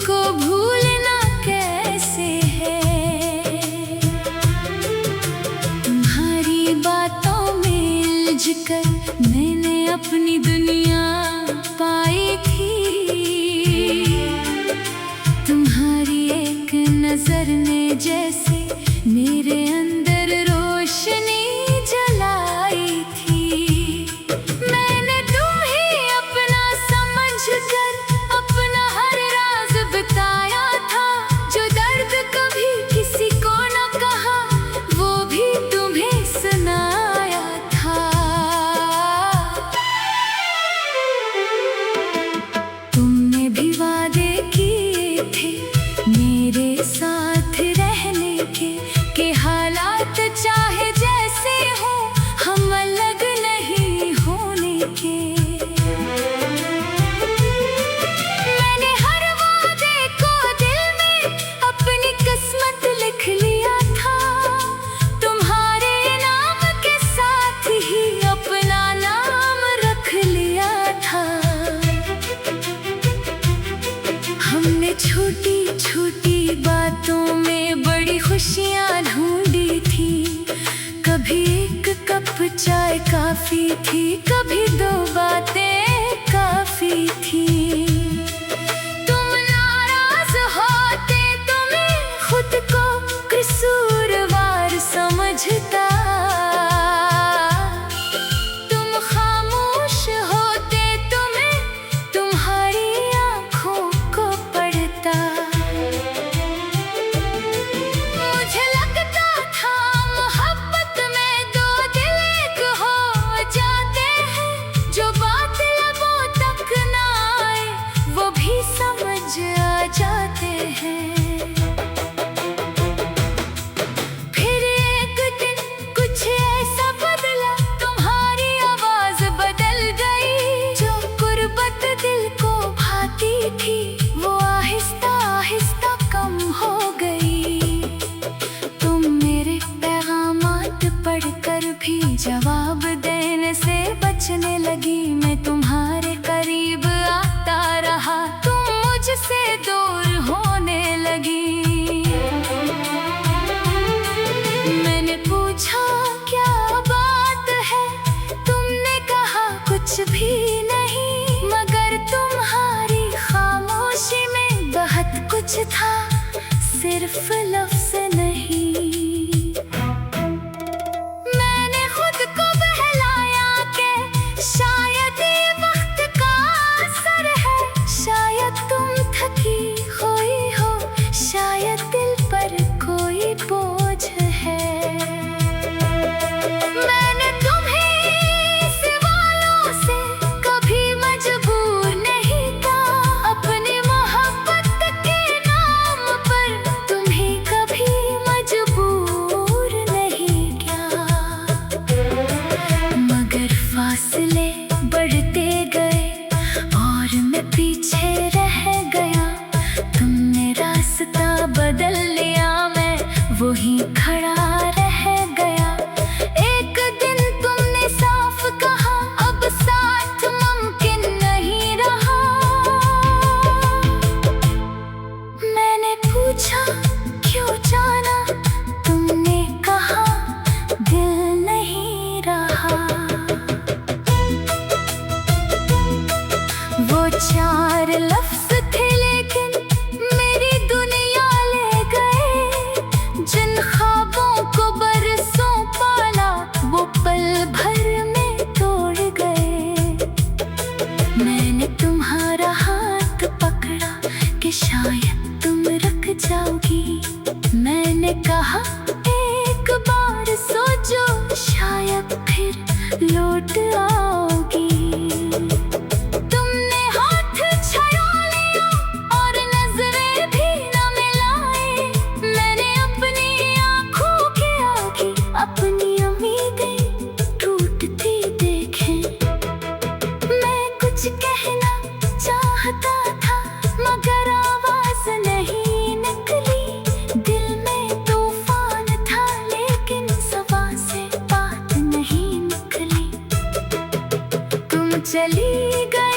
तुमको भूलना कैसे है। तुम्हारी बातों में उलझ कर मैंने अपनी दुनिया पाई थी। तुम्हारी एक नजर ने जैसे मेरे अंदर रोशनी जलाई थी। मैंने तुम्हें अपना समझकर अपना हर राज बताया था। जो दर्द कभी किसी को न कहा वो भी तुम्हें सुनाया था। तुमने भी वादे किए थे मेरे साथ रहने के हालात चाहे जैसे हो हम अलग नहीं होने के। मैंने हर वादे को दिल में अपनी किस्मत लिख लिया था। तुम्हारे नाम के साथ ही अपना नाम रख लिया था। हमने छोटी छोटी बातों में बड़ी खुशियाँ ढूंढी थी। कभी एक कप चाय काफी थी, कभी दो बातें काफी थी। तुम नाराज होते तो मैं खुद को कसूरवार समझता। तुम खामोश होते तो मैं तुम्हारी आंखों को पढ़ता। मुझे लगता था मोहब्बत में दो दिल एक हो जाते हैं। जो बात लबों तक ना आए वो भी समझ आ जाते हैं। फिर एक दिन कुछ ऐसा बदला, तुम्हारी आवाज बदल गई। जो गुर्बत दिल को भाती थी वो आहिस्ता आहिस्ता कम हो गई। तुम मेरे पैगामात पढ़कर भी जवाब देने से बचने लगी। मैं तुम्हारे करीब आता रहा, तुम मुझसे दूर होने लगी। मैंने पूछा क्या बात है, तुमने कहा कुछ भी नहीं। मगर तुम्हारी खामोशी में बहुत कुछ था, सिर्फ लफ्ज़ नहीं। मैंने खुद को बहलाया कि शायद ये वक्त का असर है। शायद तुम थकी हुई हो, शायद दिल पर कोई बोझ है। मैंने तुम्हें सवालों से कभी मजबूर नहीं था। अपनी मोहब्बत के नाम पर तुम्हें कभी मजबूर नहीं किया। मगर फासले बढ़ते गए और मैं पीछे रह गया। तुमने रास्ता बदल लिया, मैं वहीं खड़ा रह गया। एक दिन तुमने साफ कहा अब साथ मुमकिन नहीं रहा। मैंने पूछा क्यों जाना, तुमने कहा दिल नहीं रहा। वो चार लफ्ज़ थे लेकिन मेरी दुनिया ले गए। जिन ख्वाबों को बरसों पाला वो पल भर में तोड़ गए। मैंने तुम्हारा हाथ पकड़ा कि शायद तुम रुक जाओगी। मैंने कहा एक बार सोचो, शायद फिर लौट आओगी। तुमने हाथ छुड़ा लिया और नजरें भी न मिलाए। मैंने अपनी आंखों के आगे अपनी उम्मीदें टूटती देखे। मैं कुछ कहना चाहता था मगर आवाज नहीं निकली। दिल में तूफान था लेकिन ज़बान से बात नहीं निकली। तुम चली गई